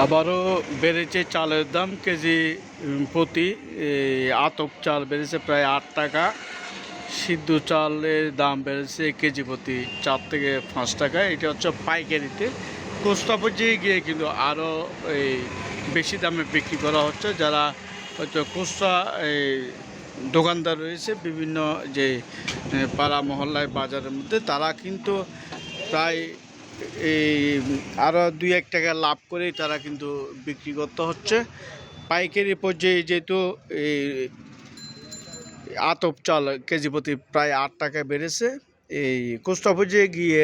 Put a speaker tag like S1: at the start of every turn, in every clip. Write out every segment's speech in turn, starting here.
S1: আবারও বেড়েছে চালের দাম কেজি প্রতি। আতপ চাল বেড়েছে প্রায় ৮ টাকা। সিদ্ধ চালের দাম বেড়েছে কেজি প্রতি ৪ থেকে ৫ টাকা। এটা হচ্ছে পাইকারিতে। খুচরা পর্যায়ে গিয়ে কিন্তু আরও এই বেশি দামে বিক্রি করা হচ্ছে। যারা হয়তো খুচরা দোকানদার রয়েছে বিভিন্ন যে পাড়া মহল্লায় বাজারের মধ্যে, তারা কিন্তু প্রায় এই আরও ২-১ টাকা লাভ করেই তারা কিন্তু বিক্রি করতে হচ্ছে। পাইকারি পর্যায়ে যেহেতু এই আতপ চাল কেজি প্রতি প্রায় ৮ টাকা বেড়েছে, এই খুচরা পর্যায়ে গিয়ে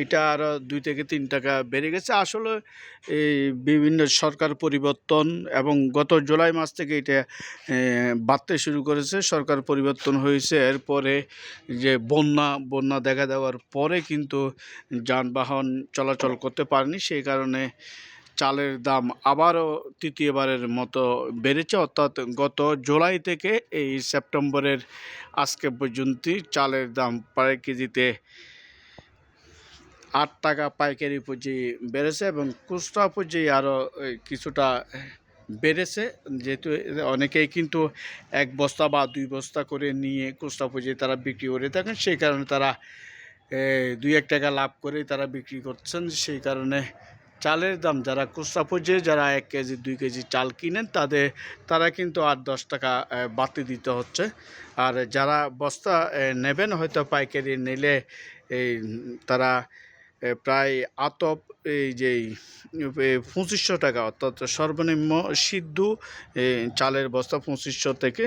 S1: এটা আরও ২ থেকে ৩ টাকা বেড়ে গেছে। আসলে এই বিভিন্ন সরকার পরিবর্তন এবং গত জুলাই মাস থেকে এটা বাড়তে শুরু করেছে। সরকার পরিবর্তন হয়েছে, এরপরে যে বন্যা দেখা দেওয়ার পরে কিন্তু যানবাহন চলাচল করতে পারেনি, সেই কারণে চালের দাম আবারও তৃতীয়বারের মতো বেড়েছে। অর্থাৎ গত জুলাই থেকে এই সেপ্টেম্বরের আজকে পর্যন্ত চালের দাম প্রায় কেজিতে ৮ টাকা পাইকারি পর্যায়ে বেড়েছে এবং খুচরা পর্যায়ে আরও কিছুটা বেড়েছে। যেহেতু অনেকেই কিন্তু ১ বস্তা বা ২ বস্তা করে নিয়ে খুচরা পর্যায়ে তারা বিক্রি করে থাকেন, সেই কারণে তারা ২-১ টাকা লাভ করেই তারা বিক্রি করছেন। সেই কারণে চালের দাম যারা খুচরা পর্যায়ে যারা ১ কেজি ২ কেজি চাল কিনেন তারা কিন্তু ৮-১০ টাকা বাড়তি দিতে হচ্ছে। আর যারা বস্তা নেবেন, হয়তো পাইকারি নিলে তারা প্রায় আতপ এই যেই ২৫০০ টাকা, অর্থাৎ সর্বনিম্ন সিদ্ধ চালের বস্তা ২৫০০ থেকে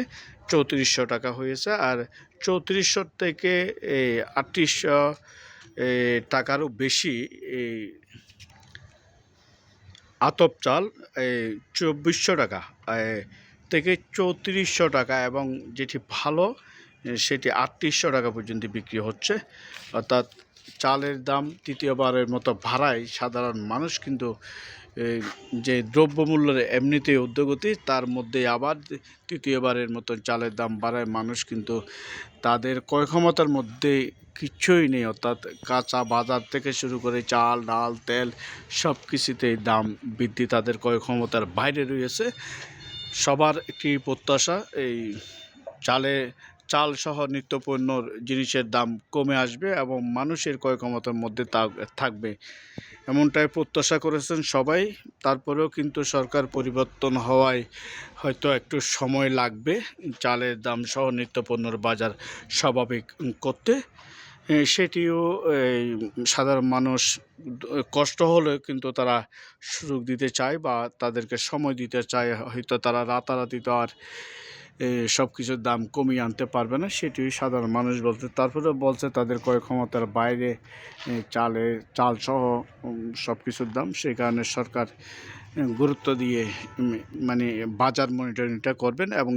S1: ৩৪০০ টাকা হয়েছে। আর ৩৪০০ থেকে ৩৮০০ টাকারও বেশি এই আতপ চাল ২৪০০ টাকা থেকে ৩৪০০ টাকা, এবং যেটি ভালো সেটি ৩৮০০ টাকা পর্যন্ত বিক্রি হচ্ছে। অর্থাৎ চালের দাম তৃতীয়বারের মতো বাড়ায় সাধারণ মানুষ কিন্তু যে দ্রব্যমূল্যের এমনিতেই ঊর্ধ্বগতি, তার মধ্যে আবার তৃতীয়বারের মতো চালের দাম বাড়ায় মানুষ কিন্তু তাদের ক্রয় ক্ষমতার মধ্যে কিচ্ছুই নেই। অর্থাৎ কাঁচা বাজার থেকে শুরু করে চাল, ডাল, তেল সব কিছুতেই দাম বৃদ্ধি তাদের ক্রয় ক্ষমতার বাইরে রয়েছে। সবার একটি প্রত্যাশা এই চালসহ নিত্যপণ্যর জিনিসের দাম কমে আসবে এবং মানুষের ক্রয় ক্ষমতার মধ্যে তা থাকবে, এমনটাই প্রত্যাশা করেছেন সবাই। তারপরেও কিন্তু সরকার পরিবর্তন হওয়ায় হয়তো একটু সময় লাগবে চালের দাম সহ নিত্যপণ্যের বাজার স্বাভাবিক করতে। সেটিও সাধারণ মানুষ কষ্ট হলেও কিন্তু তারা সুযোগ দিতে চায় বা তাদেরকে সময় দিতে চায়। হয়তো তারা রাতারাতি তো আর সব কিছুর দাম কমিয়ে আনতে পারবে না, সেটি সাধারণ মানুষ বলছে। তারপরেও বলছে তাদের ক্রয় ক্ষমতার বাইরে চালসহ সব কিছুর দাম, সেই কারণে সরকার গুরুত্ব দিয়ে মানে বাজার মনিটরিংটা করবেন এবং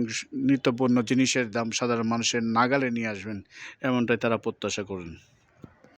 S1: নিত্যপণ্য জিনিসের দাম সাধারণ মানুষের নাগালে নিয়ে আসবেন, এমনটাই তারা প্রত্যাশা করেন।